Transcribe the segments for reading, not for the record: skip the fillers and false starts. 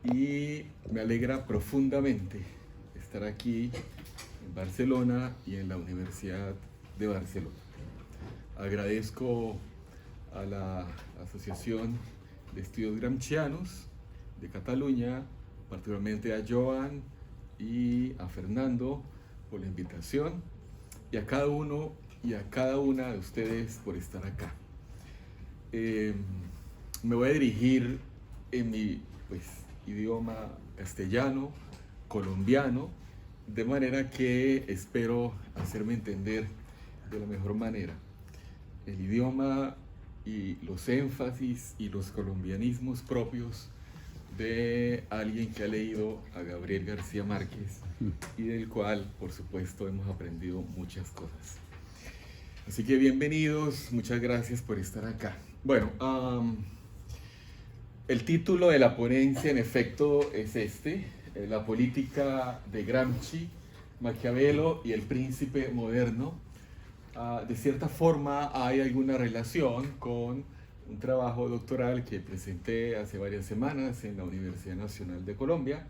y me alegra profundamente estar aquí en Barcelona y en la Universidad de Barcelona. Agradezco a la Asociación de Estudios Gramscianos de Cataluña, particularmente a Joan y a Fernando por la invitación, y a cada uno y a cada una de ustedes por estar acá. Me voy a dirigir en mi idioma castellano, colombiano, de manera que espero hacerme entender de la mejor manera. El idioma y los énfasis y los colombianismos propios de alguien que ha leído a Gabriel García Márquez y del cual, por supuesto, hemos aprendido muchas cosas. Así que bienvenidos, muchas gracias por estar acá. Bueno, el título de la ponencia, en efecto, es la política de Gramsci, Maquiavelo y el príncipe moderno. De cierta forma hay alguna relación con un trabajo doctoral que presenté hace varias semanas en la Universidad Nacional de Colombia,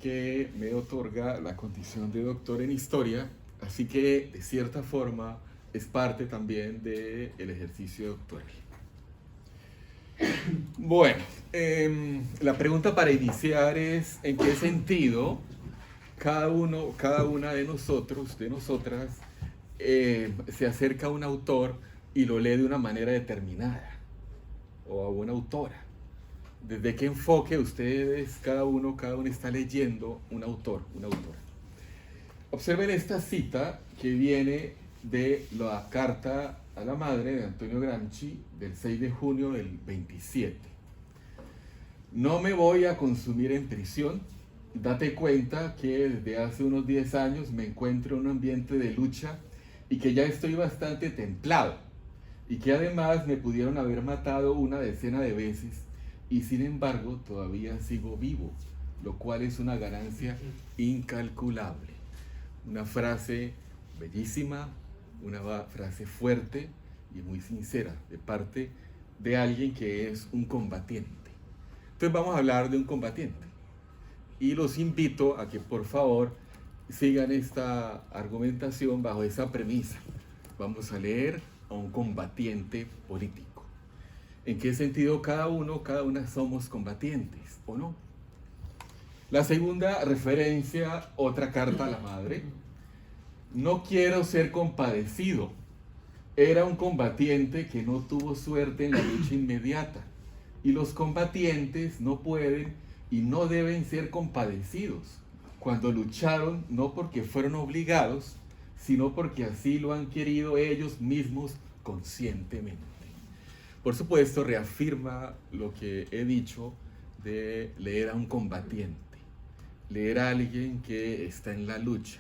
que me otorga la condición de doctor en historia, así que de cierta forma es parte también del ejercicio doctoral. Bueno, la pregunta para iniciar es ¿en qué sentido cada una de nosotros, de nosotras, se acerca a un autor y lo lee de una manera determinada, o a una autora? ¿Desde qué enfoque ustedes, cada uno está leyendo un autor, una autora? Observen esta cita que viene de la carta a la madre de Antonio Gramsci del 6 de junio del 27. No me voy a consumir en prisión. Date cuenta que desde hace unos 10 años me encuentro en un ambiente de lucha y que ya estoy bastante templado y que además me pudieron haber matado una decena de veces y sin embargo todavía sigo vivo, lo cual es una ganancia incalculable. Una frase bellísima, una frase fuerte y muy sincera de parte de alguien que es un combatiente. Entonces vamos a hablar de un combatiente y los invito a que por favor sigan esta argumentación bajo esa premisa. Vamos a leer a un combatiente político. ¿En qué sentido cada una somos combatientes o no? La segunda referencia, otra carta a la madre. No quiero ser compadecido. Era un combatiente que no tuvo suerte en la lucha inmediata. Y los combatientes no pueden y no deben ser compadecidos cuando lucharon, no porque fueron obligados, sino porque así lo han querido ellos mismos conscientemente. Por supuesto, reafirma lo que he dicho de leer a un combatiente, leer a alguien que está en la lucha,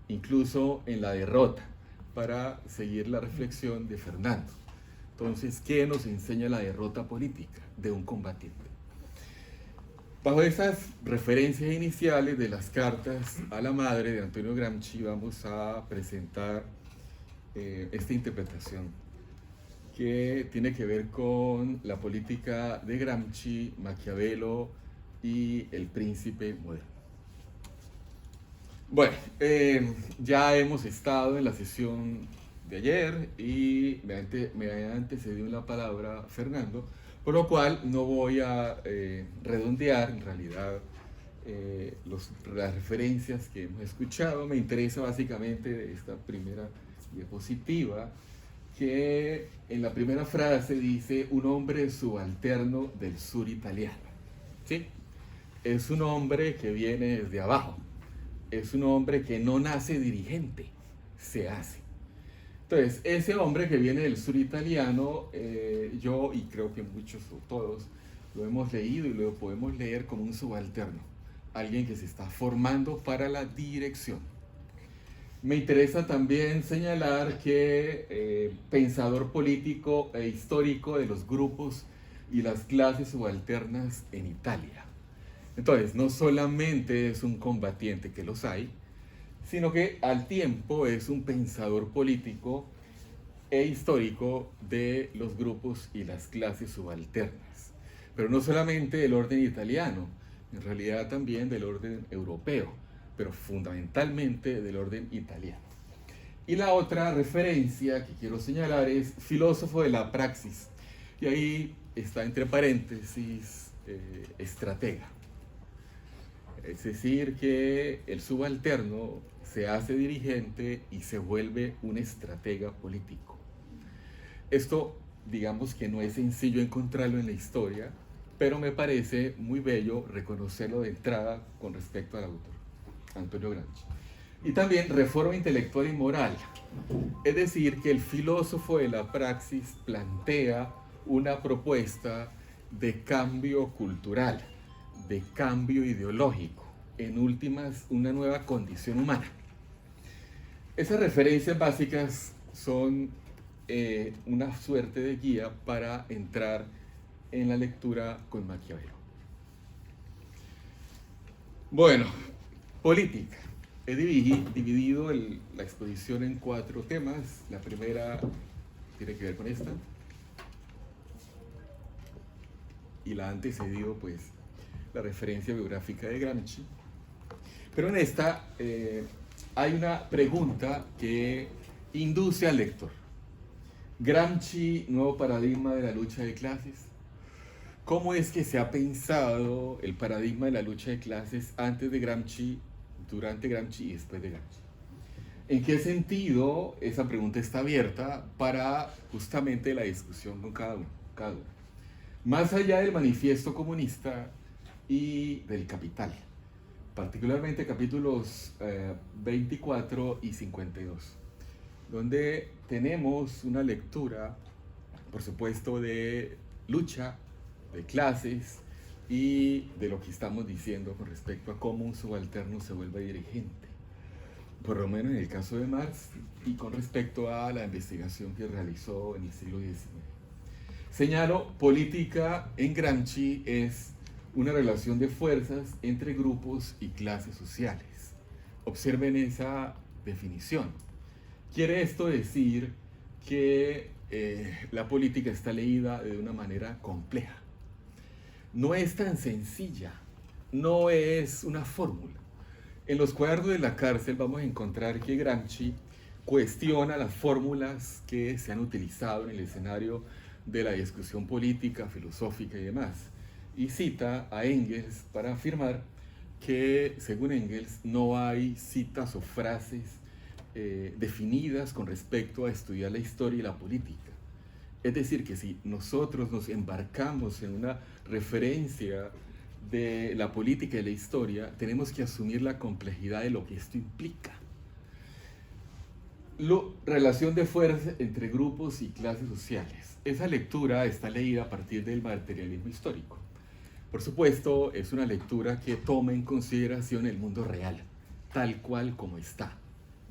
incluso en la derrota, para seguir la reflexión de Fernando. Entonces, ¿qué nos enseña la derrota política de un combatiente? Bajo esas referencias iniciales de las cartas a la madre de Antonio Gramsci, vamos a presentar esta interpretación que tiene que ver con la política de Gramsci, Maquiavelo y el príncipe moderno. Bueno, ya hemos estado en la sesión de ayer y me ha antecedido la palabra Fernando, por lo cual no voy a redondear en realidad las referencias que hemos escuchado. Me interesa básicamente esta primera diapositiva, que en la primera frase dice un hombre subalterno del sur italiano. ¿Sí? Es un hombre que viene desde abajo. Es un hombre que no nace dirigente, se hace. Entonces, ese hombre que viene del sur italiano, yo y creo que muchos o todos lo hemos leído y lo podemos leer como un subalterno, alguien que se está formando para la dirección. Me interesa también señalar que pensador político e histórico de los grupos y las clases subalternas en Italia. Entonces, no solamente es un combatiente, que los hay, sino que al tiempo es un pensador político e histórico de los grupos y las clases subalternas. Pero no solamente del orden italiano, en realidad también del orden europeo, pero fundamentalmente del orden italiano. Y la otra referencia que quiero señalar es filósofo de la praxis, y ahí está entre paréntesis estratega. Es decir, que el subalterno se hace dirigente y se vuelve un estratega político. Esto, digamos que no es sencillo encontrarlo en la historia, pero me parece muy bello reconocerlo de entrada con respecto al autor, Antonio Gramsci. Y también reforma intelectual y moral, es decir, que el filósofo de la praxis plantea una propuesta de cambio cultural, de cambio ideológico, en últimas, una nueva condición humana. Esas referencias básicas son una suerte de guía para entrar en la lectura con Maquiavelo. Bueno, política. He dividido la exposición en 4 temas. La primera tiene que ver con esta. Y la ha antecedido, pues, la referencia biográfica de Gramsci. Pero en esta hay una pregunta que induce al lector. Gramsci, nuevo paradigma de la lucha de clases. ¿Cómo es que se ha pensado el paradigma de la lucha de clases antes de Gramsci, durante Gramsci y después de Gramsci? ¿En qué sentido? Esa pregunta está abierta para justamente la discusión con cada uno. Más allá del manifiesto comunista y del Capital, particularmente capítulos 24 y 52, donde tenemos una lectura, por supuesto, de lucha, de clases y de lo que estamos diciendo con respecto a cómo un subalterno se vuelve dirigente, por lo menos en el caso de Marx y con respecto a la investigación que realizó en el siglo XIX. Señalo, política en Gramsci es una relación de fuerzas entre grupos y clases sociales. Observen esa definición. Quiere esto decir que la política está leída de una manera compleja. No es tan sencilla, no es una fórmula. En los cuadernos de la cárcel vamos a encontrar que Gramsci cuestiona las fórmulas que se han utilizado en el escenario de la discusión política, filosófica y demás. Y cita a Engels para afirmar que, según Engels, no hay citas o frases definidas con respecto a estudiar la historia y la política. Es decir, que si nosotros nos embarcamos en una referencia de la política y la historia, tenemos que asumir la complejidad de lo que esto implica. Relación de fuerza entre grupos y clases sociales. Esa lectura está leída a partir del materialismo histórico. Por supuesto, es una lectura que toma en consideración el mundo real, tal cual como está,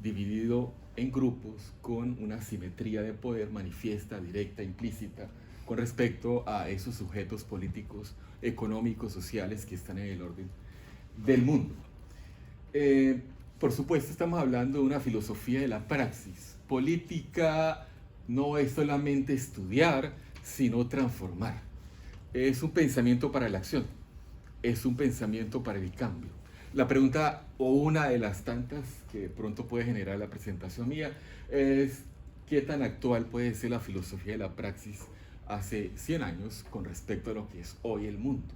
dividido en grupos con una simetría de poder manifiesta, directa, implícita, con respecto a esos sujetos políticos, económicos, sociales que están en el orden del mundo. Por supuesto, estamos hablando de una filosofía de la praxis. Política no es solamente estudiar, sino transformar. Es un pensamiento para la acción, es un pensamiento para el cambio. La pregunta, o una de las tantas que pronto puede generar la presentación mía, es ¿qué tan actual puede ser la filosofía de la praxis hace 100 años con respecto a lo que es hoy el mundo?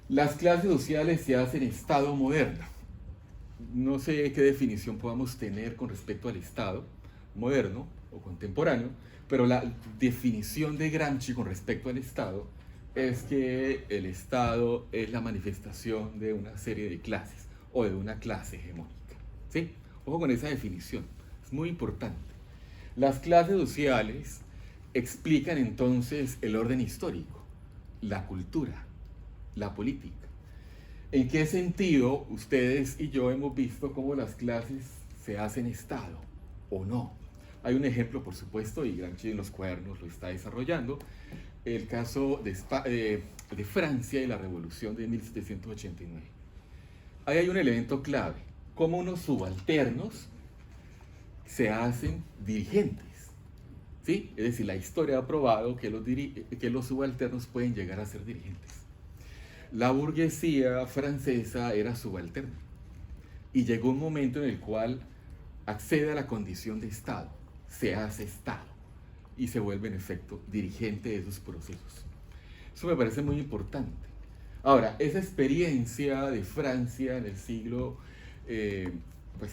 Las clases sociales se hacen Estado moderno. No sé qué definición podamos tener con respecto al Estado moderno o contemporáneo, pero la definición de Gramsci con respecto al Estado es que el Estado es la manifestación de una serie de clases o de una clase hegemónica. ¿Sí? Ojo con esa definición, es muy importante. Las clases sociales explican entonces el orden histórico, la cultura, la política. ¿En qué sentido ustedes y yo hemos visto cómo las clases se hacen Estado o no? Hay un ejemplo, por supuesto, y Gramsci en los cuadernos lo está desarrollando, el caso de Francia y la Revolución de 1789. Ahí hay un elemento clave, cómo unos subalternos se hacen dirigentes. ¿Sí? Es decir, la historia ha probado que los subalternos pueden llegar a ser dirigentes. la burguesía francesa era subalterna. Y llegó un momento en el cual accede a la condición de Estado, se hace Estado y se vuelve en efecto dirigente de esos procesos. Eso me parece muy importante. Ahora, esa experiencia de Francia en el siglo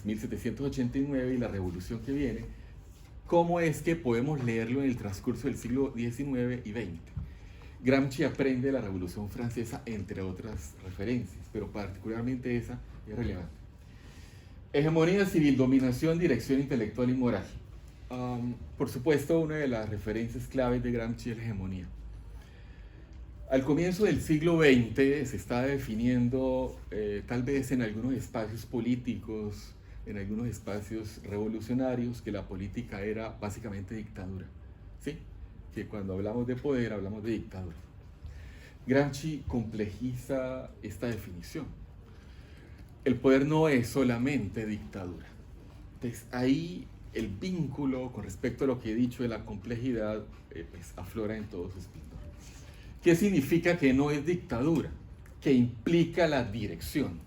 1789 y la revolución que viene, ¿cómo es que podemos leerlo en el transcurso del siglo XIX y XX? Gramsci aprende la Revolución Francesa, entre otras referencias, pero particularmente esa es relevante. Hegemonía civil, dominación, dirección intelectual y moral. Por supuesto, una de las referencias claves de Gramsci es la hegemonía. Al comienzo del siglo XX se está definiendo, tal vez en algunos espacios políticos, en algunos espacios revolucionarios, que la política era básicamente dictadura. ¿Sí? Que cuando hablamos de poder, hablamos de dictadura. Gramsci complejiza esta definición. El poder no es solamente dictadura. Entonces, ahí el vínculo con respecto a lo que he dicho de la complejidad pues, aflora en todo su esplendor. ¿Qué significa que no es dictadura? Que implica la dirección.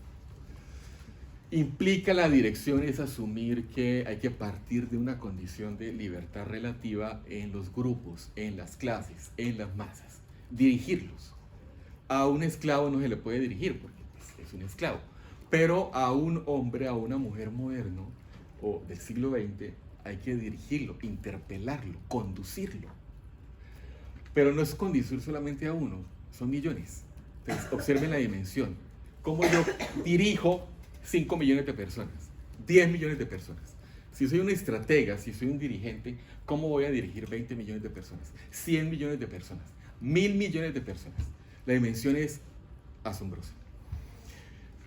Implica la dirección es asumir que hay que partir de una condición de libertad relativa en los grupos, en las clases, en las masas. Dirigirlos. A un esclavo no se le puede dirigir porque pues, es un esclavo. Pero a un hombre, a una mujer moderno o del siglo XX hay que dirigirlo, interpelarlo, conducirlo. Pero no es conducir solamente a uno, son millones. Entonces, observen la dimensión. ¿Cómo yo dirijo 5 millones de personas, 10 millones de personas? Si soy un estratega, si soy un dirigente, ¿cómo voy a dirigir 20 millones de personas, 100 millones de personas, 1000 millones de personas? La dimensión es asombrosa.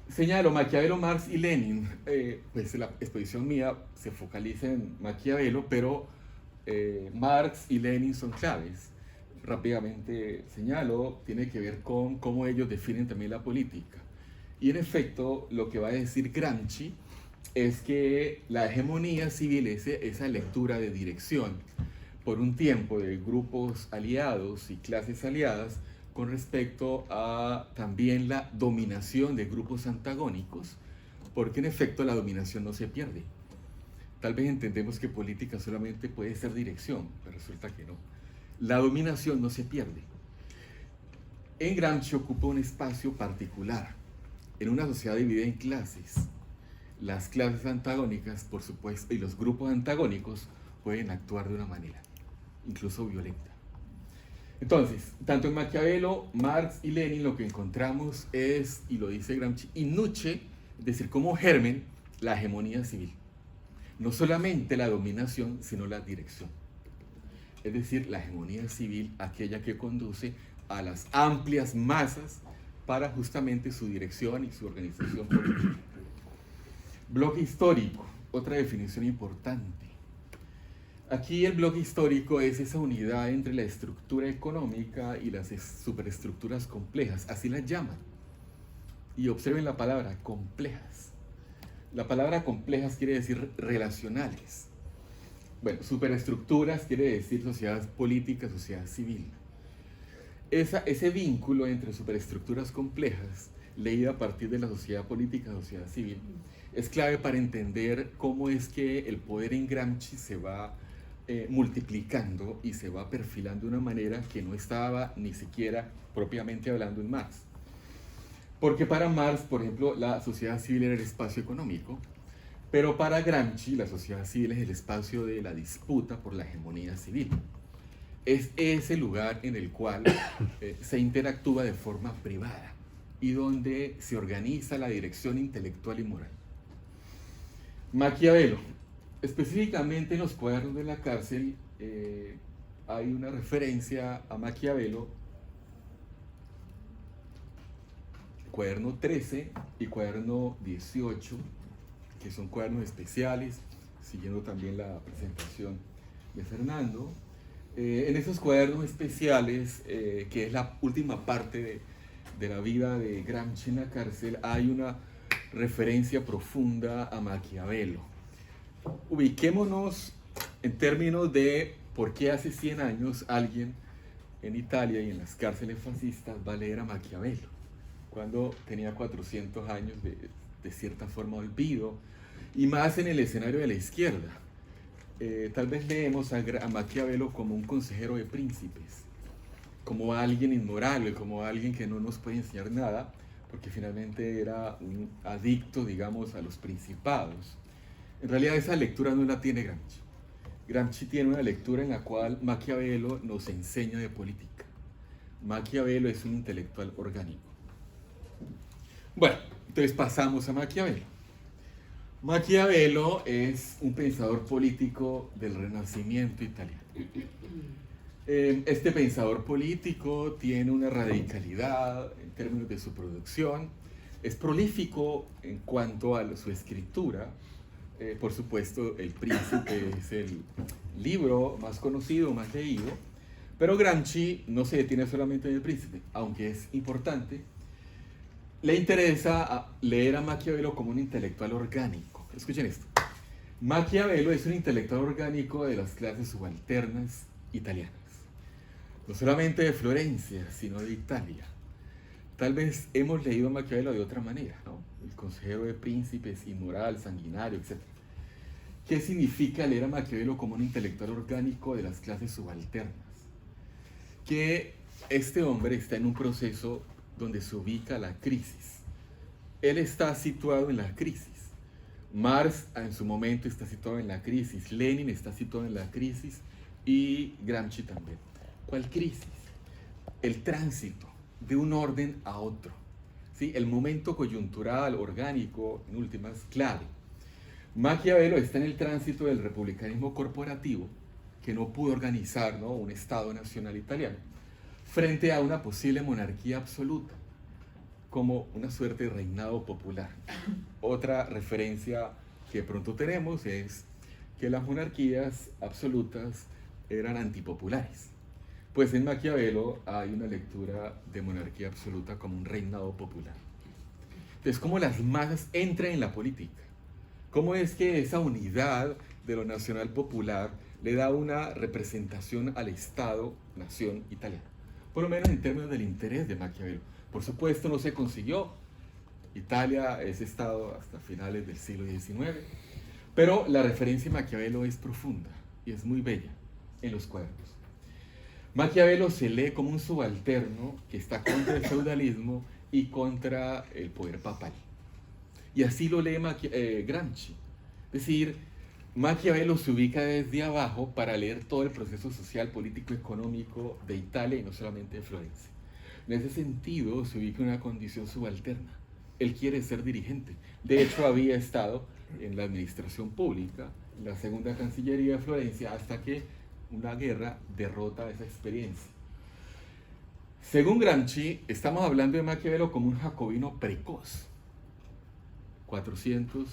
Señalo, Maquiavelo, Marx y Lenin. Pues la exposición mía se focaliza en Maquiavelo, pero Marx y Lenin son claves. Rápidamente señalo, tiene que ver con cómo ellos definen también la política. Y en efecto, lo que va a decir Gramsci es que la hegemonía civil es esa lectura de dirección por un tiempo de grupos aliados y clases aliadas con respecto a también la dominación de grupos antagónicos, porque en efecto la dominación no se pierde. Tal vez entendemos que política solamente puede ser dirección, pero resulta que no. La dominación no se pierde. En Gramsci ocupa un espacio particular. En una sociedad dividida en clases, las clases antagónicas, por supuesto, y los grupos antagónicos pueden actuar de una manera, incluso violenta. Entonces, tanto en Maquiavelo, Marx y Lenin lo que encontramos es, y lo dice Gramsci, in nuce, es decir, como germen, la hegemonía civil. No solamente la dominación, sino la dirección. Es decir, la hegemonía civil, aquella que conduce a las amplias masas para justamente su dirección y su organización política. Bloque histórico, otra definición importante. Aquí el bloque histórico es esa unidad entre la estructura económica y las superestructuras complejas, así las llaman. Y observen la palabra, complejas. La palabra complejas quiere decir relacionales. Bueno, superestructuras quiere decir sociedad política, sociedad civil. Ese vínculo entre superestructuras complejas, leída a partir de la sociedad política, sociedad civil, es clave para entender cómo es que el poder en Gramsci se va multiplicando y se va perfilando de una manera que no estaba ni siquiera propiamente hablando en Marx. Porque para Marx, por ejemplo, la sociedad civil era el espacio económico, pero para Gramsci la sociedad civil es el espacio de la disputa por la hegemonía civil. Es ese lugar en el cual se interactúa de forma privada y donde se organiza la dirección intelectual y moral. Maquiavelo. Específicamente en los cuadernos de la cárcel hay una referencia a Maquiavelo, cuaderno 13 y cuaderno 18, que son cuadernos especiales, siguiendo también la presentación de Fernando. En esos cuadernos especiales, que es la última parte de la vida de Gramsci en la cárcel, hay una referencia profunda a Maquiavelo. Ubiquémonos en términos de por qué hace 100 años alguien en Italia y en las cárceles fascistas va a leer a Maquiavelo. cuando tenía 400 años de cierta forma olvido, y más en el escenario de la izquierda. Tal vez leemos a Maquiavelo como un consejero de príncipes, como alguien inmoral, como alguien que no nos puede enseñar nada, porque finalmente era un adicto, digamos, a los principados. En realidad esa lectura no la tiene Gramsci. Gramsci tiene una lectura en la cual Maquiavelo nos enseña de política. Maquiavelo es un intelectual orgánico. Bueno, entonces pasamos a Maquiavelo. Maquiavelo es un pensador político del Renacimiento italiano. Este pensador político tiene una radicalidad en términos de su producción, es prolífico en cuanto a su escritura. Por supuesto, El Príncipe es el libro más conocido, más leído, pero Gramsci no se detiene solamente en El Príncipe, aunque es importante. Le interesa leer a Maquiavelo como un intelectual orgánico. Escuchen esto. Maquiavelo es un intelectual orgánico de las clases subalternas italianas. No solamente de Florencia, sino de Italia. Tal vez hemos leído a Maquiavelo de otra manera, ¿no? El consejero de príncipes, inmoral, sanguinario, etc. ¿Qué significa leer a Maquiavelo como un intelectual orgánico de las clases subalternas? Que este hombre está en un proceso donde se ubica la crisis. Él está situado en la crisis. Marx en su momento está situado en la crisis, Lenin está situado en la crisis y Gramsci también. ¿Cuál crisis? El tránsito de un orden a otro. ¿Sí? El momento coyuntural, orgánico, en últimas, clave. Maquiavelo está en el tránsito del republicanismo corporativo, que no pudo organizar, ¿no?, un Estado nacional italiano, frente a una posible monarquía absoluta, como una suerte de reinado popular. Otra referencia que pronto tenemos es que las monarquías absolutas eran antipopulares. Pues en Maquiavelo hay una lectura de monarquía absoluta como un reinado popular. Entonces, ¿cómo las masas entran en la política? ¿Cómo es que esa unidad de lo nacional popular le da una representación al Estado-nación italiano? Por lo menos en términos del interés de Maquiavelo. Por supuesto, no se consiguió. Italia es Estado hasta finales del siglo XIX. Pero la referencia de Maquiavelo es profunda y es muy bella en los cuadros. Maquiavelo se lee como un subalterno que está contra el feudalismo y contra el poder papal. Y así lo lee Gramsci. Es decir, Maquiavelo se ubica desde abajo para leer todo el proceso social, político, económico de Italia y no solamente de Florencia. En ese sentido, se ubica en una condición subalterna. Él quiere ser dirigente. De hecho, había estado en la administración pública, en la segunda Cancillería de Florencia, hasta que una guerra derrota esa experiencia. Según Gramsci, estamos hablando de Maquiavelo como un jacobino precoz, 400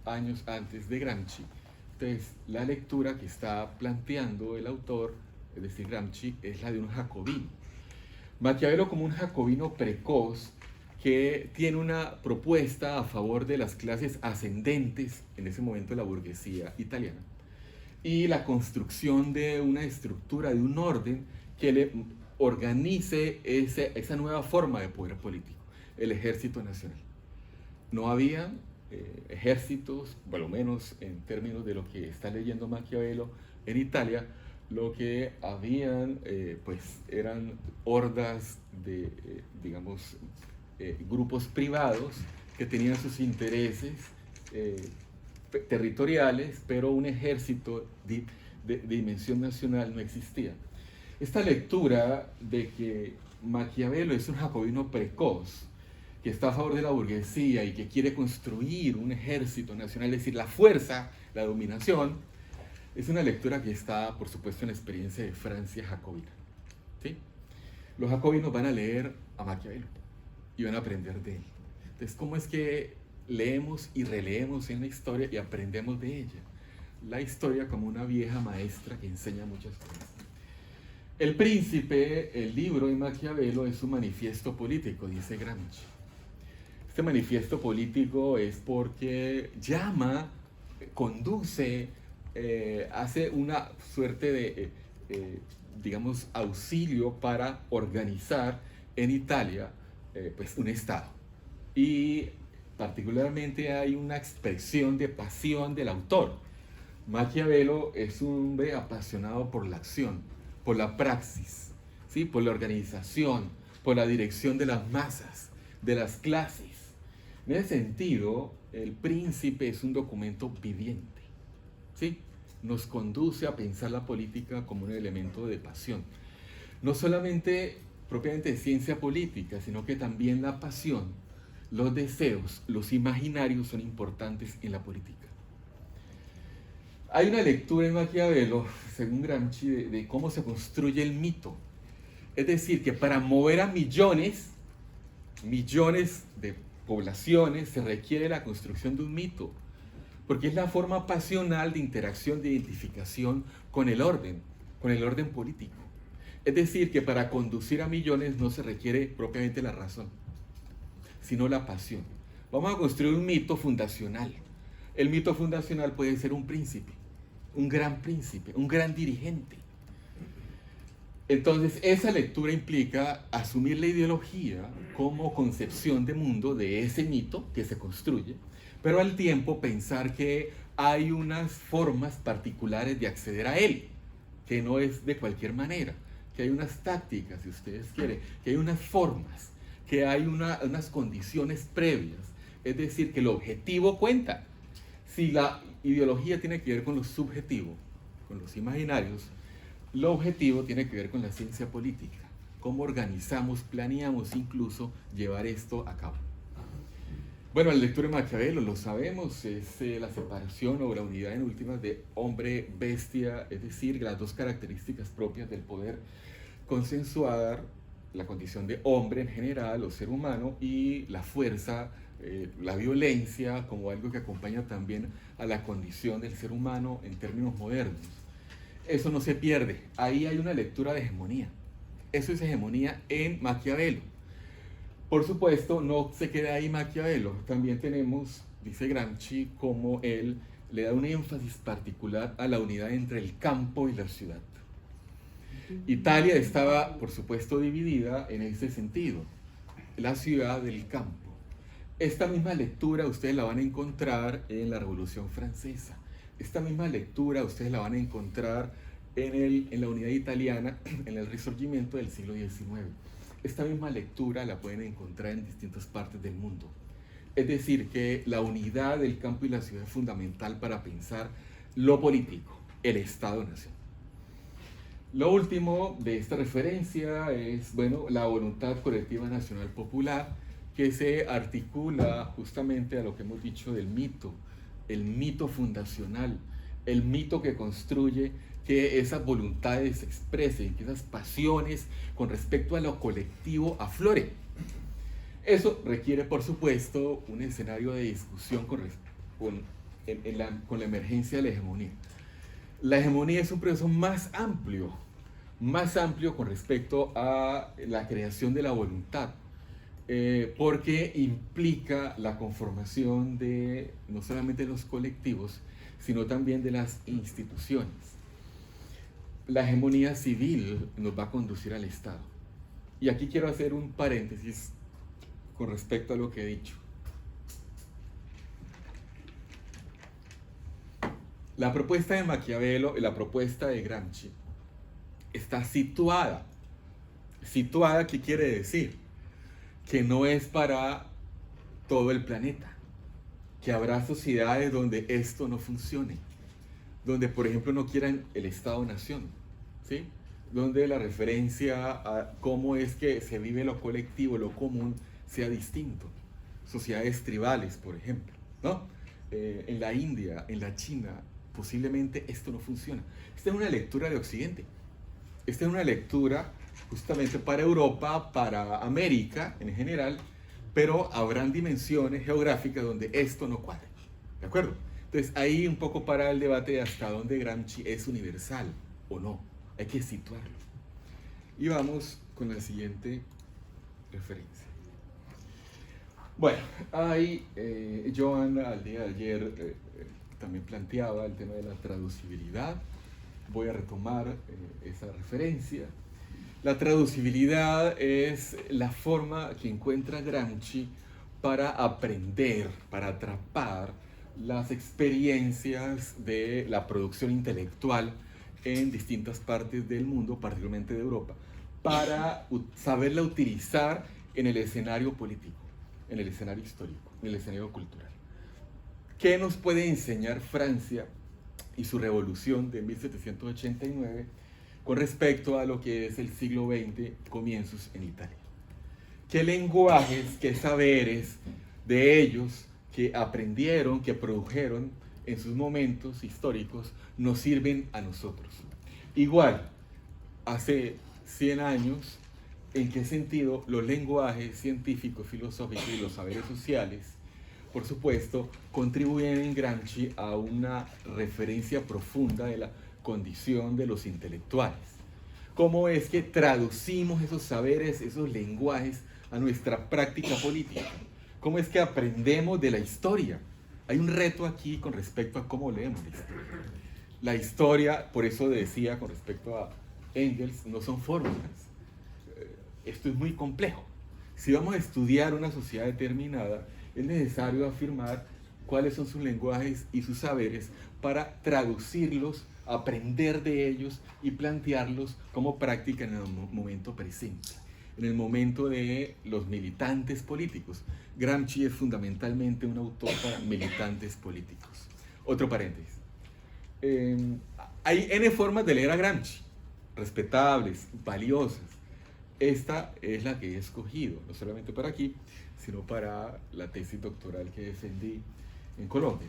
años antes de Gramsci. Entonces, la lectura que está planteando el autor, es decir, Gramsci, es la de un jacobino. Maquiavelo como un jacobino precoz que tiene una propuesta a favor de las clases ascendentes, en ese momento de la burguesía italiana, y la construcción de una estructura, de un orden que le organice esa nueva forma de poder político, el ejército nacional. No había ejércitos, por lo menos en términos de lo que está leyendo Maquiavelo en Italia. Lo que habían, pues, eran hordas de, digamos, grupos privados que tenían sus intereses territoriales, pero un ejército de dimensión nacional no existía. Esta lectura de que Maquiavelo es un jacobino precoz, que está a favor de la burguesía y que quiere construir un ejército nacional, es decir, la fuerza, la dominación, es una lectura que está, por supuesto, en la experiencia de Francia jacobina. ¿Sí? Los jacobinos van a leer a Maquiavelo y van a aprender de él. Entonces, ¿cómo es que leemos y releemos en la historia y aprendemos de ella? La historia como una vieja maestra que enseña muchas cosas. El Príncipe, el libro de Maquiavelo, es un manifiesto político, dice Gramsci. Este manifiesto político es porque llama, conduce, hace una suerte de, digamos, auxilio para organizar en Italia pues un Estado. Y particularmente hay una expresión de pasión del autor. Maquiavelo es un hombre apasionado por la acción, por la praxis, ¿sí? Por la organización, por la dirección de las masas, de las clases. En ese sentido, El Príncipe es un documento viviente, ¿sí? Nos conduce a pensar la política como un elemento de pasión. No solamente propiamente de ciencia política, sino que también la pasión, los deseos, los imaginarios son importantes en la política. Hay una lectura en Maquiavelo, según Gramsci, de cómo se construye el mito. Es decir, que para mover a millones de poblaciones se requiere la construcción de un mito, porque es la forma pasional de interacción, de identificación con el orden político. Es decir, que para conducir a millones no se requiere propiamente la razón, sino la pasión. Vamos a construir un mito fundacional. El mito fundacional puede ser un príncipe, un gran dirigente. Entonces, esa lectura implica asumir la ideología como concepción de mundo de ese mito que se construye, pero al tiempo pensar que hay unas formas particulares de acceder a él, que no es de cualquier manera, que hay unas tácticas, si ustedes quieren, que hay unas formas, que hay unas condiciones previas. Es decir, que el objetivo cuenta. Si la ideología tiene que ver con lo subjetivo, con los imaginarios, lo objetivo tiene que ver con la ciencia política. Cómo organizamos, planeamos incluso llevar esto a cabo. Bueno, la lectura de Maquiavelo, lo sabemos, es la separación o la unidad en últimas de hombre-bestia, es decir, las dos características propias del poder consensuar, la condición de hombre en general o ser humano y la fuerza, la violencia como algo que acompaña también a la condición del ser humano en términos modernos. Eso no se pierde, ahí hay una lectura de hegemonía. Eso es hegemonía en Maquiavelo. Por supuesto, no se queda ahí Maquiavelo, también tenemos, dice Gramsci, como él le da un énfasis particular a la unidad entre el campo y la ciudad. Italia estaba, por supuesto, dividida en ese sentido, la ciudad del campo. Esta misma lectura ustedes la van a encontrar en la Revolución Francesa. Esta misma lectura ustedes la van a encontrar en la unidad italiana, en el Risorgimento del siglo XIX. Esta misma lectura la pueden encontrar en distintas partes del mundo. Es decir, que la unidad del campo y la ciudad es fundamental para pensar lo político, el Estado-Nación. Lo último de esta referencia es, bueno, la voluntad colectiva nacional popular, que se articula justamente a lo que hemos dicho del mito, el mito fundacional, el mito que construye que esas voluntades se expresen, que esas pasiones con respecto a lo colectivo afloren. Eso requiere, por supuesto, un escenario de discusión con la emergencia de la hegemonía. La hegemonía es un proceso más amplio con respecto a la creación de la voluntad, porque implica la conformación de no solamente los colectivos, sino también de las instituciones. La hegemonía civil nos va a conducir al Estado. Y aquí quiero hacer un paréntesis con respecto a lo que he dicho. La propuesta de Maquiavelo y la propuesta de Gramsci está situada. ¿Situada qué quiere decir? Que no es para todo el planeta, que habrá sociedades donde esto no funcione, donde por ejemplo no quieran el Estado-Nación, ¿sí? Donde la referencia a cómo es que se vive lo colectivo, lo común, sea distinto. Sociedades tribales, por ejemplo, ¿no? En la India, en la China, posiblemente esto no funciona. Esta es una lectura de Occidente. Esta es una lectura justamente para Europa, para América en general, pero habrán dimensiones geográficas donde esto no cuadre, ¿de acuerdo? Entonces ahí un poco para el debate de hasta dónde Gramsci es universal o no, hay que situarlo. Y vamos con la siguiente referencia. Bueno, ahí Joan al día de ayer también planteaba el tema de la traducibilidad. Voy a retomar esa referencia. La traducibilidad es la forma que encuentra Gramsci para aprender, para atrapar las experiencias de la producción intelectual en distintas partes del mundo, particularmente de Europa, para saberla utilizar en el escenario político, en el escenario histórico, en el escenario cultural. ¿Qué nos puede enseñar Francia y su revolución de 1789 con respecto a lo que es el siglo XX, comienzos en Italia? ¿Qué lenguajes, qué saberes de ellos que aprendieron, que produjeron en sus momentos históricos nos sirven a nosotros? Igual, hace 100 años, ¿en qué sentido los lenguajes científicos, filosóficos y los saberes sociales, por supuesto, contribuyen en Gramsci a una referencia profunda de la condición de los intelectuales? ¿Cómo es que traducimos esos saberes, esos lenguajes a nuestra práctica política? ¿Cómo es que aprendemos de la historia? Hay un reto aquí con respecto a cómo leemos la historia. La historia, por eso decía con respecto a Engels, no son fórmulas. Esto es muy complejo. Si vamos a estudiar una sociedad determinada, es necesario afirmar cuáles son sus lenguajes y sus saberes para traducirlos, aprender de ellos y plantearlos como práctica en el momento presente, en el momento de los militantes políticos. Gramsci es fundamentalmente un autor para militantes políticos. Otro paréntesis. Hay N formas de leer a Gramsci, respetables, valiosas. Esta es la que he escogido, no solamente para aquí, sino para la tesis doctoral que defendí en Colombia.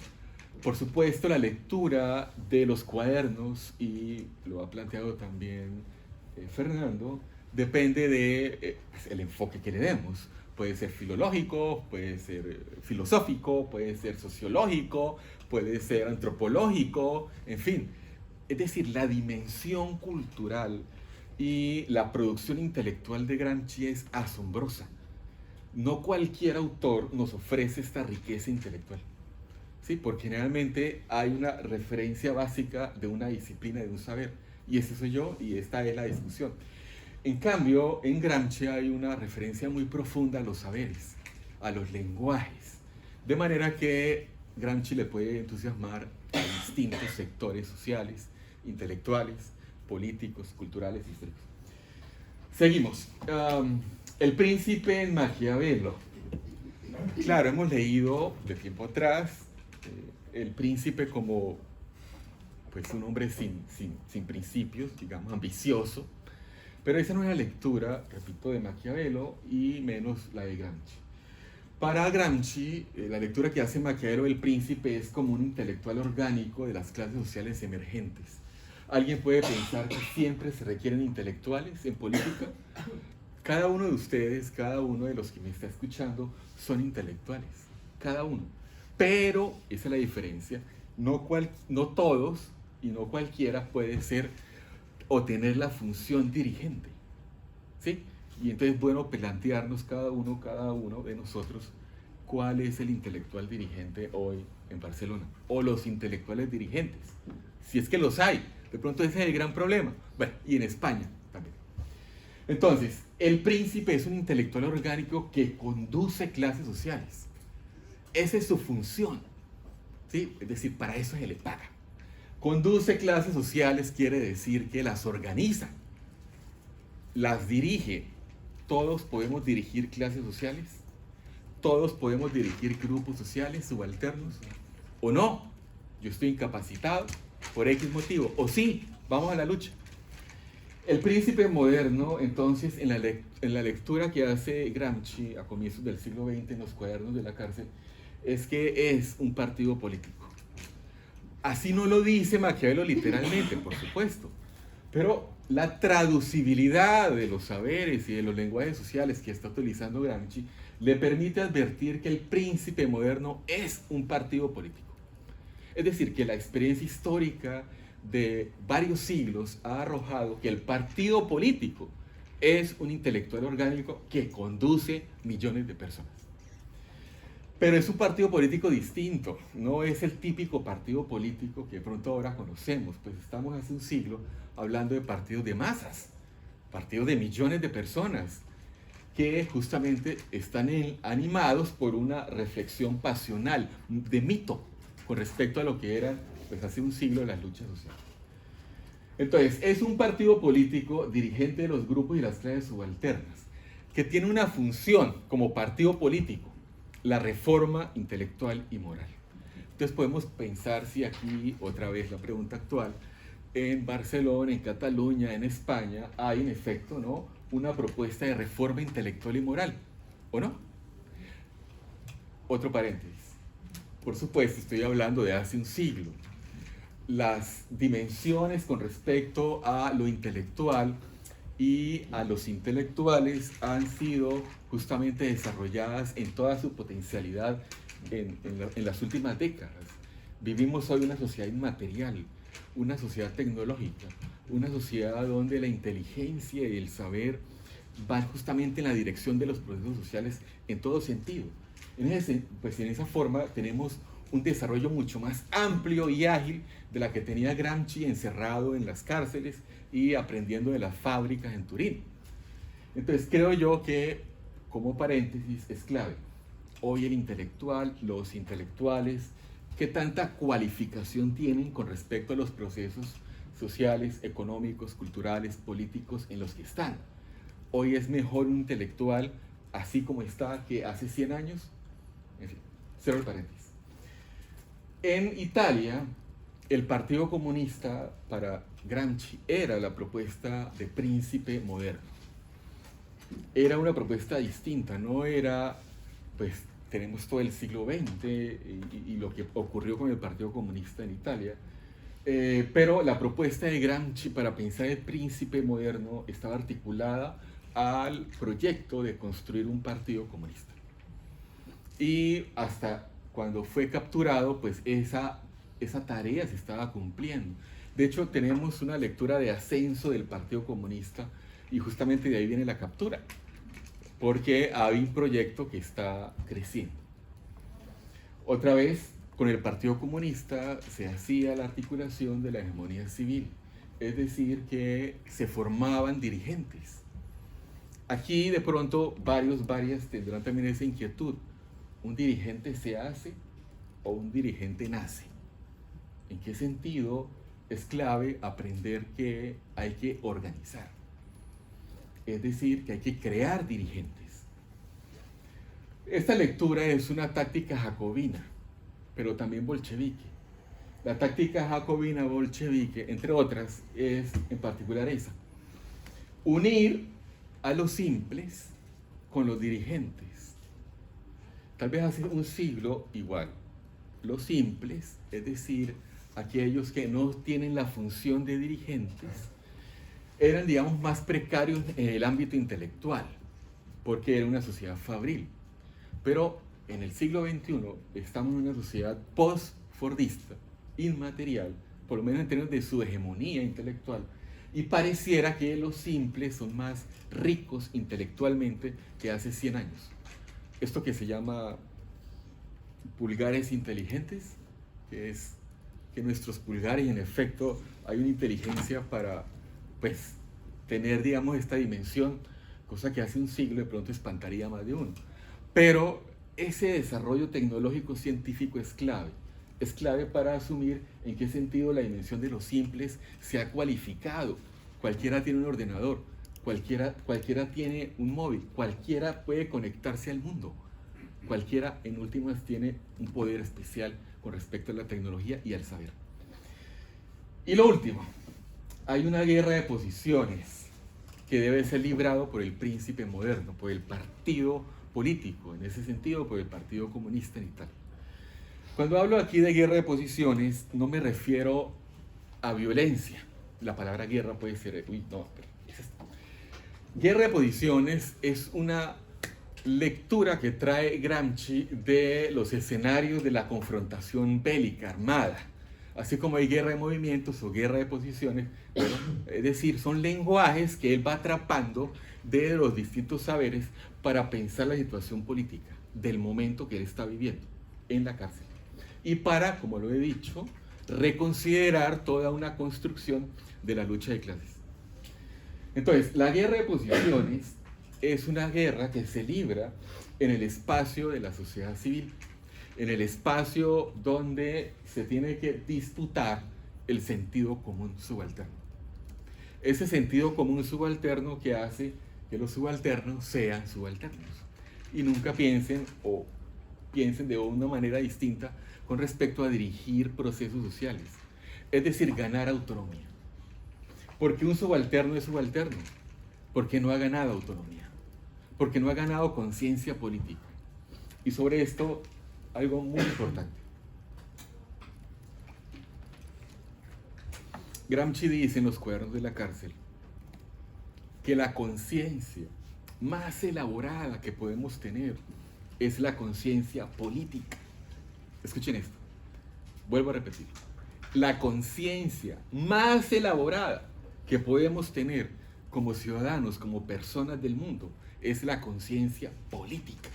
Por supuesto, la lectura de los cuadernos, y lo ha planteado también Fernando, depende de el enfoque que le demos. Puede ser filológico, puede ser filosófico, puede ser sociológico, puede ser antropológico, en fin. Es decir, la dimensión cultural y la producción intelectual de Gramsci es asombrosa. No cualquier autor nos ofrece esta riqueza intelectual, ¿sí? Porque generalmente hay una referencia básica de una disciplina, de un saber, y ese soy yo, y esta es la discusión. En cambio, en Gramsci hay una referencia muy profunda a los saberes, a los lenguajes, de manera que Gramsci le puede entusiasmar a distintos sectores sociales, intelectuales, políticos, culturales, históricos. Seguimos. El príncipe en Maquiavelo. Claro, hemos leído de tiempo atrás el príncipe como pues, un hombre sin principios, digamos, ambicioso, pero esa no es la lectura, repito, de Maquiavelo y menos la de Gramsci. Para Gramsci, la lectura que hace Maquiavelo del príncipe es como un intelectual orgánico de las clases sociales emergentes. ¿Alguien puede pensar que siempre se requieren intelectuales en política? Cada uno de ustedes, cada uno de los que me está escuchando, son intelectuales, cada uno. Pero, esa es la diferencia, no todos y no cualquiera puede ser o tener la función dirigente, ¿sí? Y entonces, bueno, plantearnos cada uno de nosotros cuál es el intelectual dirigente hoy en Barcelona, o los intelectuales dirigentes, si es que los hay. De pronto ese es el gran problema. Bueno, y en España también. Entonces, el príncipe es un intelectual orgánico que conduce clases sociales. Esa es su función, ¿sí? Es decir, para eso se le paga. Conduce clases sociales quiere decir que las organiza, las dirige. Todos podemos dirigir clases sociales, todos podemos dirigir grupos sociales subalternos, o no. Yo estoy incapacitado por X motivo, o sí, vamos a la lucha. El príncipe moderno, entonces, en la lectura que hace Gramsci a comienzos del siglo XX en los cuadernos de la cárcel, es que es un partido político. Así no lo dice Maquiavelo literalmente, por supuesto, pero la traducibilidad de los saberes y de los lenguajes sociales que está utilizando Gramsci le permite advertir que el príncipe moderno es un partido político. Es decir, que la experiencia histórica de varios siglos ha arrojado que el partido político es un intelectual orgánico que conduce millones de personas. Pero es un partido político distinto, no es el típico partido político que de pronto ahora conocemos, pues estamos hace un siglo hablando de partidos de masas, partidos de millones de personas que justamente están animados por una reflexión pasional, de mito, con respecto a lo que eran, pues hace un siglo, las luchas sociales. Entonces, es un partido político dirigente de los grupos y las clases subalternas, que tiene una función como partido político, la reforma intelectual y moral. Entonces podemos pensar si aquí, otra vez la pregunta actual, en Barcelona, en Cataluña, en España, hay en efecto, ¿no?, una propuesta de reforma intelectual y moral, ¿o no? Otro paréntesis. Por supuesto, estoy hablando de hace un siglo. Las dimensiones con respecto a lo intelectual y a los intelectuales han sido justamente desarrolladas en toda su potencialidad en las últimas décadas. Vivimos hoy una sociedad inmaterial, una sociedad tecnológica, una sociedad donde la inteligencia y el saber van justamente en la dirección de los procesos sociales en todo sentido. En esa forma tenemos un desarrollo mucho más amplio y ágil de la que tenía Gramsci encerrado en las cárceles y aprendiendo de las fábricas en Turín. Entonces creo yo que, como paréntesis, es clave. Hoy el intelectual, los intelectuales, ¿qué tanta cualificación tienen con respecto a los procesos sociales, económicos, culturales, políticos en los que están? Hoy es mejor un intelectual así como está que hace 100 años. En fin, cierro el paréntesis. En Italia, el Partido Comunista para Gramsci era la propuesta de príncipe moderno. Era una propuesta distinta, no era, pues tenemos todo el siglo XX y lo que ocurrió con el Partido Comunista en Italia, pero la propuesta de Gramsci para pensar el príncipe moderno estaba articulada al proyecto de construir un partido comunista. Y hasta cuando fue capturado, pues esa tarea se estaba cumpliendo. De hecho, tenemos una lectura de ascenso del Partido Comunista y justamente de ahí viene la captura, porque hay un proyecto que está creciendo. Otra vez, con el Partido Comunista se hacía la articulación de la hegemonía civil, es decir, que se formaban dirigentes. Aquí de pronto varias tendrán también esa inquietud. ¿Un dirigente se hace o un dirigente nace? ¿En qué sentido es clave aprender que hay que organizar? Es decir, que hay que crear dirigentes. Esta lectura es una táctica jacobina, pero también bolchevique. La táctica jacobina bolchevique, entre otras, es en particular esa: unir a los simples con los dirigentes. Tal vez hace un siglo igual, los simples, es decir, aquellos que no tienen la función de dirigentes, eran, digamos, más precarios en el ámbito intelectual, porque era una sociedad fabril. Pero en el siglo XXI estamos en una sociedad post-fordista, inmaterial, por lo menos en términos de su hegemonía intelectual, y pareciera que los simples son más ricos intelectualmente que hace 100 años. Esto que se llama pulgares inteligentes, que es que nuestros pulgares, en efecto, hay una inteligencia para, pues, tener, digamos, esta dimensión, cosa que hace un siglo de pronto espantaría a más de uno. Pero ese desarrollo tecnológico científico es clave para asumir en qué sentido la dimensión de los simples se ha cualificado. Cualquiera tiene un ordenador, cualquiera tiene un móvil, cualquiera puede conectarse al mundo, cualquiera en últimas tiene un poder especial con respecto a la tecnología y al saber. Y lo último, hay una guerra de posiciones que debe ser librado por el príncipe moderno, por el partido político, en ese sentido por el Partido Comunista en Italia. Cuando hablo aquí de guerra de posiciones, no me refiero a violencia. La palabra guerra puede ser, guerra de posiciones es una lectura que trae Gramsci de los escenarios de la confrontación bélica, armada. Así como hay guerra de movimientos o guerra de posiciones, bueno, es decir, son lenguajes que él va atrapando de los distintos saberes para pensar la situación política del momento que él está viviendo en la cárcel. Y para, como lo he dicho, reconsiderar toda una construcción de la lucha de clases. Entonces, la guerra de posiciones es una guerra que se libra en el espacio de la sociedad civil, en el espacio donde se tiene que disputar el sentido común subalterno. Ese sentido común subalterno que hace que los subalternos sean subalternos y nunca piensen o piensen de una manera distinta con respecto a dirigir procesos sociales, es decir, ganar autonomía. Porque un subalterno es subalterno, porque no ha ganado autonomía, porque no ha ganado conciencia política. Y sobre esto, algo muy importante. Gramsci dice en los Cuadernos de la Cárcel que la conciencia más elaborada que podemos tener es la conciencia política. Escuchen esto, vuelvo a repetir. La conciencia más elaborada que podemos tener como ciudadanos, como personas del mundo, es la conciencia política.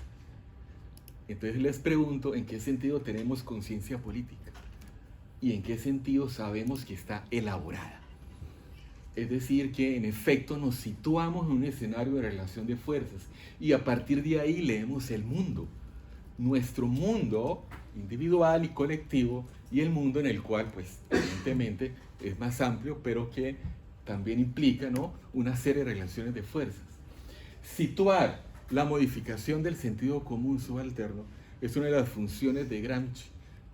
Entonces les pregunto, ¿en qué sentido tenemos conciencia política? ¿Y en qué sentido sabemos que está elaborada? Es decir, que en efecto nos situamos en un escenario de relación de fuerzas y a partir de ahí leemos el mundo. Nuestro mundo individual y colectivo y el mundo en el cual, pues, evidentemente es más amplio, pero que también implica, ¿no?, una serie de relaciones de fuerzas. Situar la modificación del sentido común subalterno es una de las funciones de Gramsci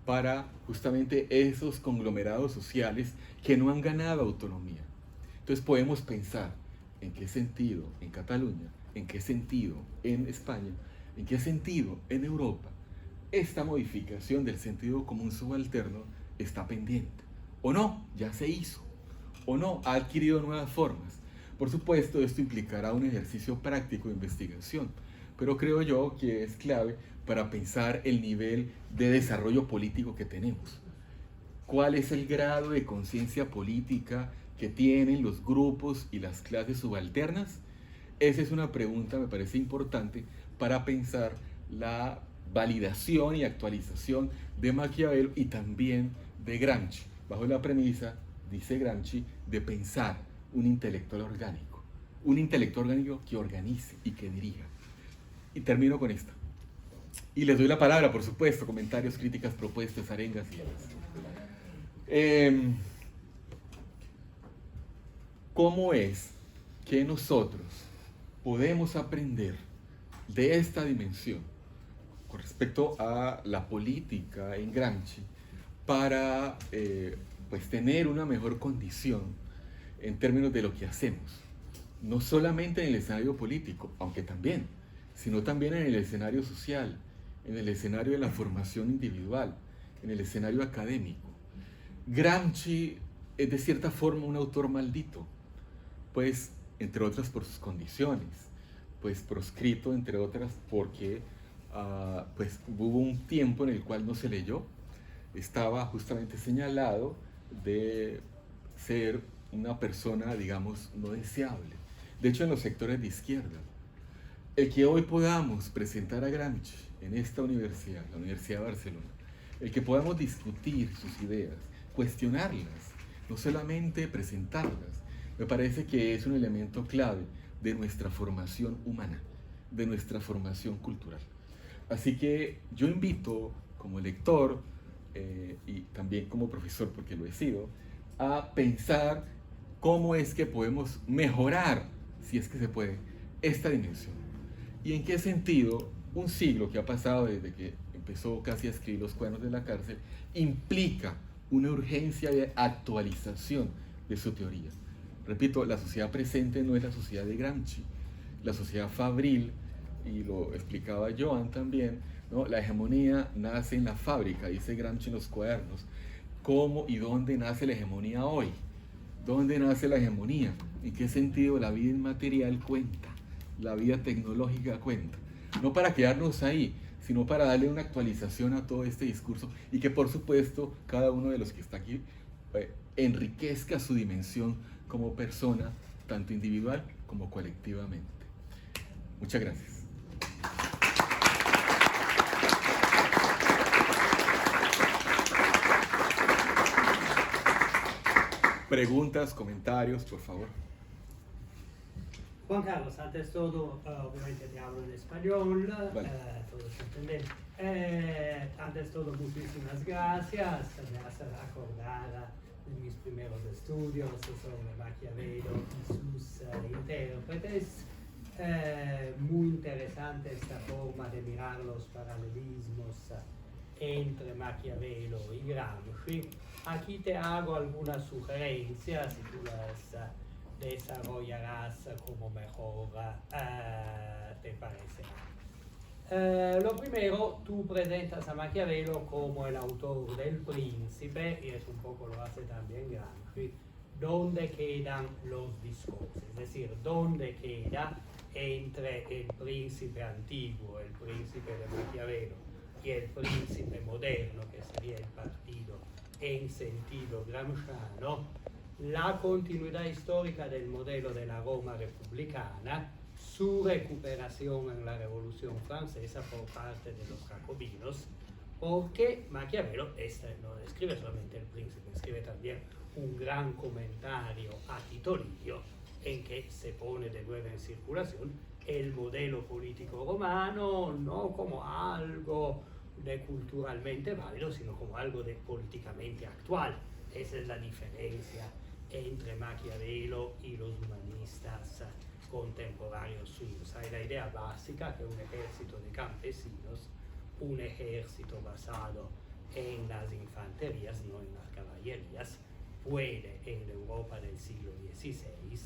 para justamente esos conglomerados sociales que no han ganado autonomía. Entonces podemos pensar en qué sentido en Cataluña, en qué sentido en España, en qué sentido en Europa esta modificación del sentido común subalterno está pendiente. O no, ya se hizo. O no, ha adquirido nuevas formas. Por supuesto, esto implicará un ejercicio práctico de investigación, pero creo yo que es clave para pensar el nivel de desarrollo político que tenemos. ¿Cuál es el grado de conciencia política que tienen los grupos y las clases subalternas? Esa es una pregunta, me parece importante, para pensar la validación y actualización de Maquiavelo y también de Gramsci, bajo la premisa, dice Gramsci, de pensar un intelectual orgánico. Un intelectual orgánico que organice y que dirija. Y termino con esto. Y les doy la palabra, por supuesto, comentarios, críticas, propuestas, arengas y demás. ¿Cómo es que nosotros podemos aprender de esta dimensión con respecto a la política en Gramsci para pues tener una mejor condición en términos de lo que hacemos? No solamente en el escenario político, aunque también, sino también en el escenario social, en el escenario de la formación individual, en el escenario académico. Gramsci es de cierta forma un autor maldito, pues entre otras por sus condiciones, pues proscrito entre otras porque pues hubo un tiempo en el cual no se leyó, estaba justamente señalado de ser una persona, digamos, no deseable. De hecho, en los sectores de izquierda, el que hoy podamos presentar a Gramsci en esta universidad, la Universidad de Barcelona, el que podamos discutir sus ideas, cuestionarlas, no solamente presentarlas, me parece que es un elemento clave de nuestra formación humana, de nuestra formación cultural. Así que yo invito como lector y también como profesor, porque lo he sido, a pensar cómo es que podemos mejorar, si es que se puede, esta dimensión. Y en qué sentido un siglo que ha pasado desde que empezó casi a escribir los Cuadernos de la Cárcel implica una urgencia de actualización de su teoría. Repito, la sociedad presente no es la sociedad de Gramsci, la sociedad fabril, y lo explicaba Joan también, ¿no? La hegemonía nace en la fábrica, dice Gramsci en los Cuadernos. ¿Cómo y dónde nace la hegemonía hoy? ¿Dónde nace la hegemonía? ¿En qué sentido la vida inmaterial cuenta? La vida tecnológica cuenta. No para quedarnos ahí, sino para darle una actualización a todo este discurso y que por supuesto cada uno de los que está aquí enriquezca su dimensión como persona, tanto individual como colectivamente. Muchas gracias. Preguntas, comentarios, por favor. Juan Carlos, antes todo, obviamente te hablo en español, Vale. todos entienden. Antes todo, muchísimas gracias. Me hace acordar de mis primeros estudios sobre Maquiavelo y sus intérpretes. Muy interesante esta forma de mirar los paralelismos entre Maquiavelo y Gramsci. Aquí te hago algunas sugerencias y tú las desarrollarás como mejor te parecerá. Lo primero, tú presentas a Maquiavelo como el autor del Príncipe, y es un poco lo hace también Gramsci, donde quedan los discursos, es decir, donde queda entre el príncipe antiguo, el príncipe de Maquiavelo, y el príncipe moderno, que sería el partido en sentido gramsciano, la continuidad histórica del modelo de la Roma republicana, su recuperación en la Revolución Francesa por parte de los jacobinos, porque Maquiavelo no escribe solamente el príncipe, escribe también un gran comentario a Tito Livio en que se pone de nuevo en circulación el modelo político romano, no como algo de culturalmente válido, sino como algo de políticamente actual. Esa es la diferencia entre Maquiavelo y los humanistas contemporáneos suyos. Hay la idea básica que un ejército de campesinos, un ejército basado en las infanterías, no en las caballerías, puede en la Europa del siglo XVI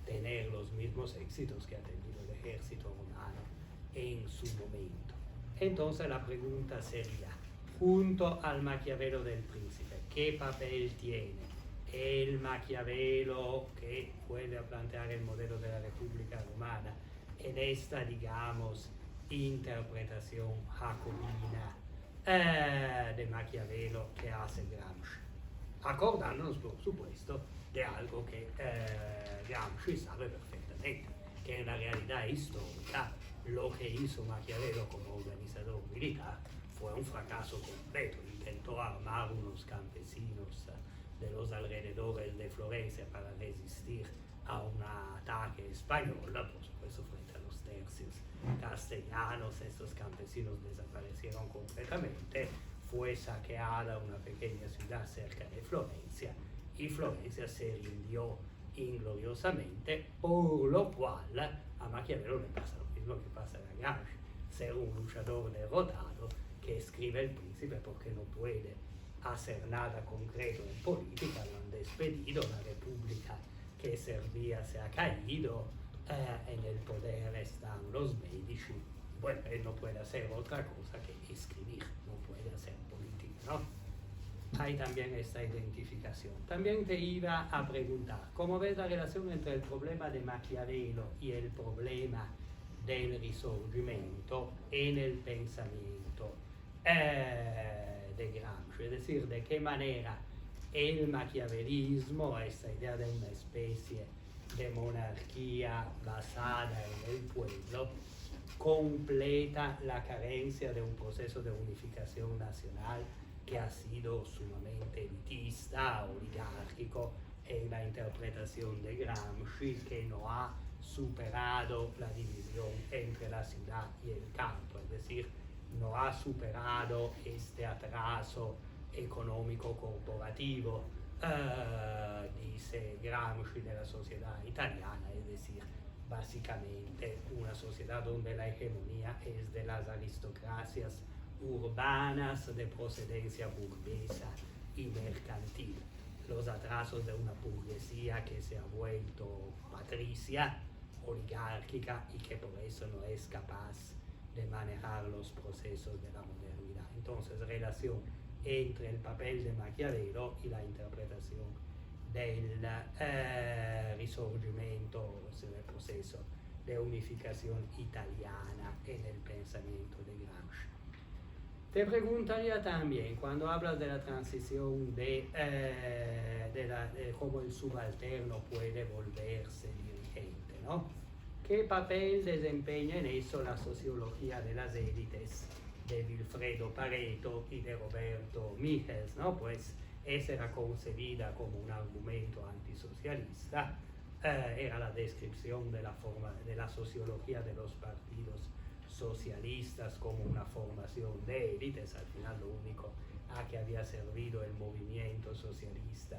tener los mismos éxitos que ha tenido el ejército romano en su momento. Entonces la pregunta sería, junto al Maquiavelo del Príncipe, ¿qué papel tiene el Maquiavelo que puede plantear el modelo de la República Romana en esta, digamos, interpretación jacobina de Maquiavelo que hace Gramsci? Acordándonos, por supuesto, de algo que Gramsci sabe perfectamente, que en la realidad histórica lo que hizo Maquiavelo como organizador militar fue un fracaso completo. Intentó armar unos campesinos de los alrededores de Florencia para resistir a un ataque español, por supuesto frente a los tercios castellanos. Estos campesinos desaparecieron completamente. Fue saqueada una pequeña ciudad cerca de Florencia y Florencia se rindió ingloriosamente, por lo cual a Maquiavelo le pasa lo mismo que pasa a Gramsci, ser un luchador derrotado que escribe El Príncipe porque no puede hacer nada concreto en política, lo han despedido, la república que servía se ha caído, en el poder están los Medici. Bueno, él no puede hacer otra cosa que escribir, no puede hacer política, ¿no? Hay también esta identificación. También te iba a preguntar, ¿cómo ves la relación entre el problema de Maquiavelo y el problema del Risorgimento en el pensamiento de Gramsci? Es decir, de qué manera el maquiavelismo, esta idea de una especie de monarquía basada en el pueblo, completa la carencia de un proceso de unificación nacional que ha sido sumamente elitista, oligárquico en la interpretación de Gramsci, que no ha superado la división entre la ciudad y el campo, es decir, no ha superado este atraso económico corporativo, dice Gramsci, de la sociedad italiana, es decir, básicamente una sociedad donde la hegemonía es de las aristocracias urbanas de procedencia burguesa y mercantil. Los atrasos de una burguesía que se ha vuelto patricia, oligárquica y que por eso no es capaz de manejar los procesos de la modernidad. Entonces, relación entre el papel de Maquiavelo y la interpretación del Risorgimento, el proceso de unificación italiana en el pensamiento de Gramsci. Te preguntaría también, cuando hablas de la transición de cómo el subalterno puede volverse dirigente, ¿no? ¿Qué papel desempeña en eso la sociología de las élites de Vilfredo Pareto y de Roberto Michels, ¿no? Pues esa era concebida como un argumento antisocialista, era la descripción de la sociología de los partidos socialistas como una formación de élites. Al final lo único a que había servido el movimiento socialista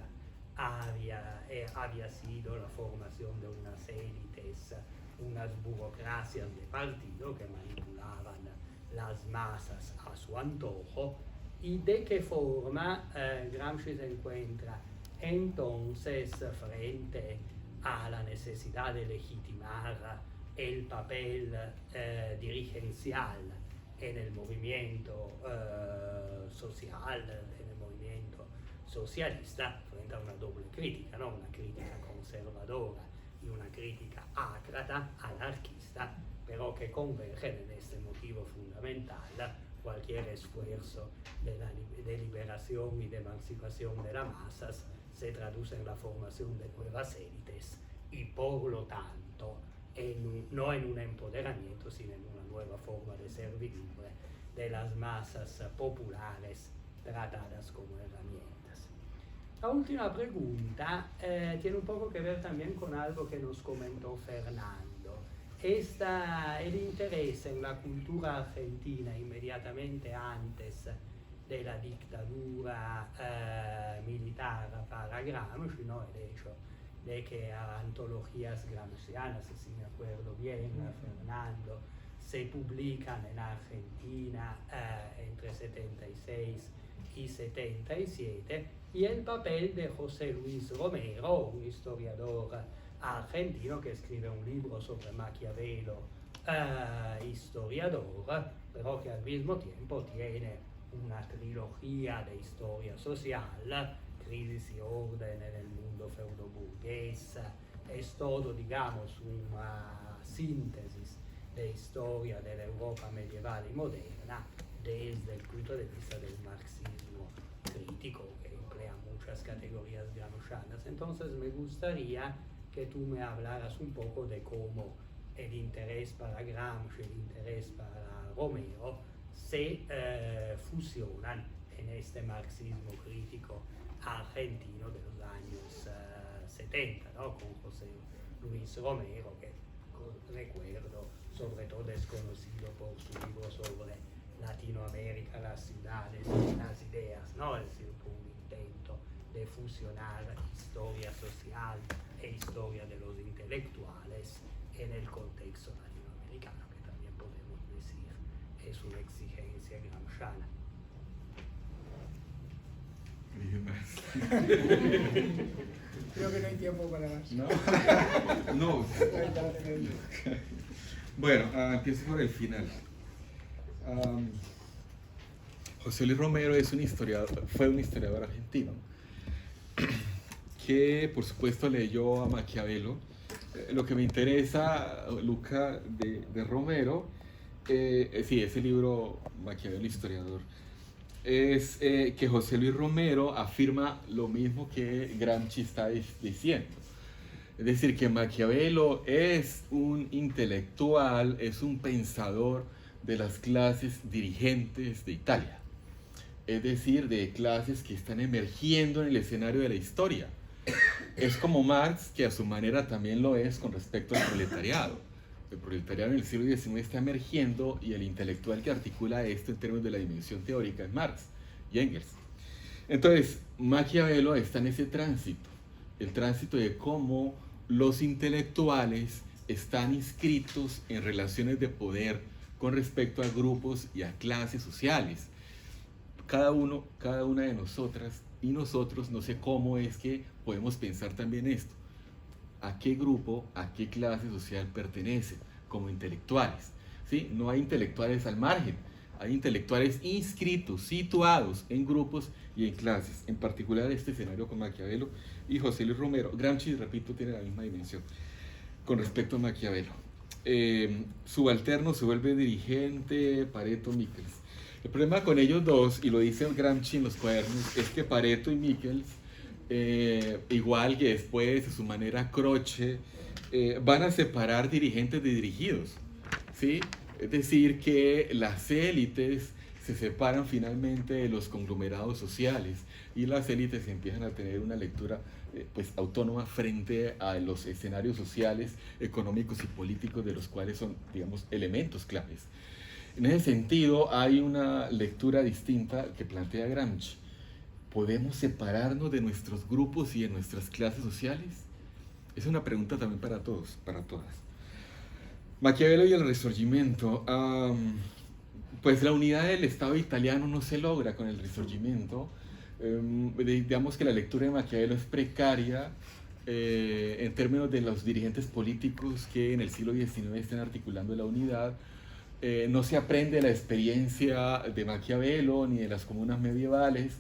había sido la formación de unas élites, unas burocracias de partido que manipulaban las masas a su antojo. ¿Y de qué forma Gramsci se encuentra entonces frente a la necesidad de legitimar el papel dirigencial en el movimiento social, en el movimiento socialista, frente a una doble crítica, ¿no? Una crítica conservadora y una crítica ácrata, anarquista, pero que convergen en este motivo fundamental? Cualquier esfuerzo de liberación y de emancipación de las masas se traduce en la formación de nuevas élites y por lo tanto no en un empoderamiento, sino en una nueva forma de servidumbre de las masas populares tratadas como herramientas. La última pregunta tiene un poco que ver también con algo que nos comentó Fernando. El interés en la cultura argentina inmediatamente antes de la dictadura militar para Gramsci, ¿no? El hecho de que antologías gramscianas, si me acuerdo bien, Fernando, se publican en Argentina entre 76 y 77, y el papel de José Luis Romero, un historiador argentino que escribe un libro sobre Maquiavelo, historiador, pero que al mismo tiempo tiene una trilogía de historia social, Crisis y orden en el mundo feudo-burgués. Es todo, digamos, una síntesis de historia de la Europa medieval y moderna desde el punto de vista del marxismo crítico, que emplea muchas categorías gramscianas. Entonces me gustaría que tú me hablaras un poco de cómo el interés para Gramsci, el interés para Romero se fusionan en este marxismo crítico argentino de los años 70, ¿no? Con José Luis Romero, que recuerdo sobre todo es conocido por su libro sobre Latinoamérica, las ciudades y las ideas, ¿no? Es decir, un intento de fusionar historia social e historia de los intelectuales en el contexto latinoamericano, que también podemos decir es una exigencia gramsciana. Creo que no hay tiempo para más. No. No. Bueno, empiezo por el final. José Luis Romero fue un historiador argentino que, por supuesto, leyó a Maquiavelo. Lo que me interesa, Luca, de Romero, sí, ese libro, Maquiavelo, historiador, es que José Luis Romero afirma lo mismo que Gramsci está diciendo. Es decir, que Maquiavelo es un intelectual, es un pensador de las clases dirigentes de Italia. Es decir, de clases que están emergiendo en el escenario de la historia. Es como Marx, que a su manera también lo es con respecto al proletariado. El proletariado en el siglo XIX está emergiendo y el intelectual que articula esto en términos de la dimensión teórica es Marx y Engels. Entonces, Maquiavelo está en ese tránsito, el tránsito de cómo los intelectuales están inscritos en relaciones de poder con respecto a grupos y a clases sociales. Cada una de nosotras y nosotros, no sé cómo es que podemos pensar también esto. ¿A qué grupo, a qué clase social pertenecen como intelectuales? ¿Sí? No hay intelectuales al margen, hay intelectuales inscritos, situados en grupos y en clases. En particular este escenario con Maquiavelo y José Luis Romero. Gramsci, repito, tiene la misma dimensión con respecto a Maquiavelo. Subalterno se vuelve dirigente, Pareto, Michels. El problema con ellos dos, y lo dice Gramsci en los cuadernos, es que Pareto y Michels, igual que después de su manera Croce, van a separar dirigentes de dirigidos, ¿sí? Es decir, que las élites se separan finalmente de los conglomerados sociales y las élites empiezan a tener una lectura pues autónoma frente a los escenarios sociales, económicos y políticos de los cuales son, digamos, elementos claves. En ese sentido, hay una lectura distinta que plantea Gramsci. ¿Podemos separarnos de nuestros grupos y de nuestras clases sociales? Es una pregunta también para todos, para todas. Maquiavelo y el Risorgimento. Pues la unidad del Estado italiano no se logra con el Risorgimento. Digamos que la lectura de Maquiavelo es precaria en términos de los dirigentes políticos que en el siglo XIX están articulando la unidad. No se aprende la experiencia de Maquiavelo ni de las comunas medievales,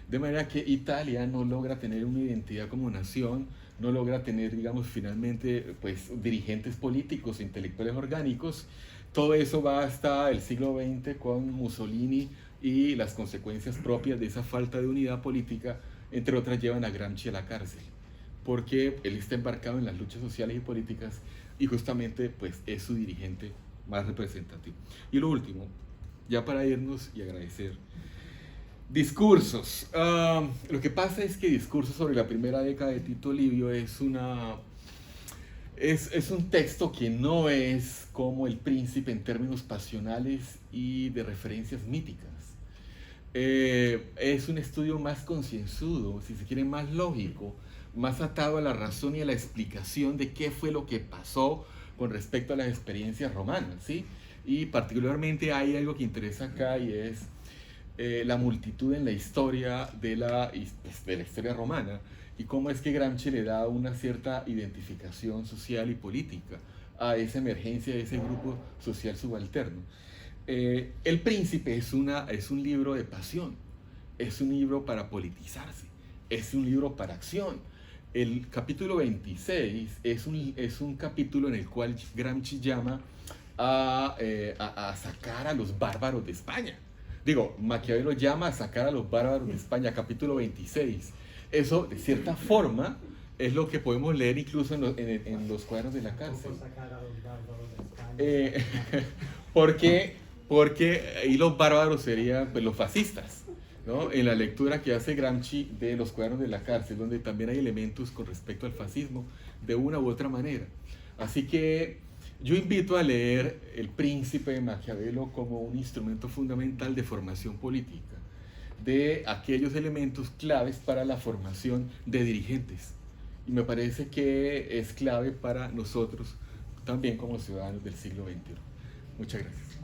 de manera que Italia no logra tener una identidad como nación, no logra tener, digamos, finalmente, pues, dirigentes políticos, intelectuales orgánicos. Todo eso va hasta el siglo XX con Mussolini y las consecuencias propias de esa falta de unidad política, entre otras, llevan a Gramsci a la cárcel, porque él está embarcado en las luchas sociales y políticas y justamente pues, es su dirigente más representativo. Y lo último, ya para irnos y agradecer. Discursos. Lo que pasa es que Discursos sobre la primera década de Tito Livio es un texto que no es como El Príncipe en términos pasionales y de referencias míticas. Es un estudio más concienzudo, si se quiere, más lógico, más atado a la razón y a la explicación de qué fue lo que pasó con respecto a las experiencias romanas, ¿sí? Y particularmente hay algo que interesa acá y es la multitud en la historia de la historia romana y cómo es que Gramsci le da una cierta identificación social y política a esa emergencia de ese grupo social subalterno. El Príncipe es un libro de pasión, es un libro para politizarse, es un libro para acción. El capítulo 26 es un capítulo en el cual Gramsci llama a sacar a los bárbaros de España. Digo, Maquiavelo llama a sacar a los bárbaros de España, capítulo 26. Eso, de cierta forma, es lo que podemos leer incluso en los cuadernos de la cárcel. Porque ahí los bárbaros serían pues, los fascistas, ¿no? En la lectura que hace Gramsci de los cuadernos de la cárcel, donde también hay elementos con respecto al fascismo, de una u otra manera. Así que yo invito a leer El Príncipe de Maquiavelo como un instrumento fundamental de formación política, de aquellos elementos claves para la formación de dirigentes. Y me parece que es clave para nosotros también como ciudadanos del siglo XXI. Muchas gracias.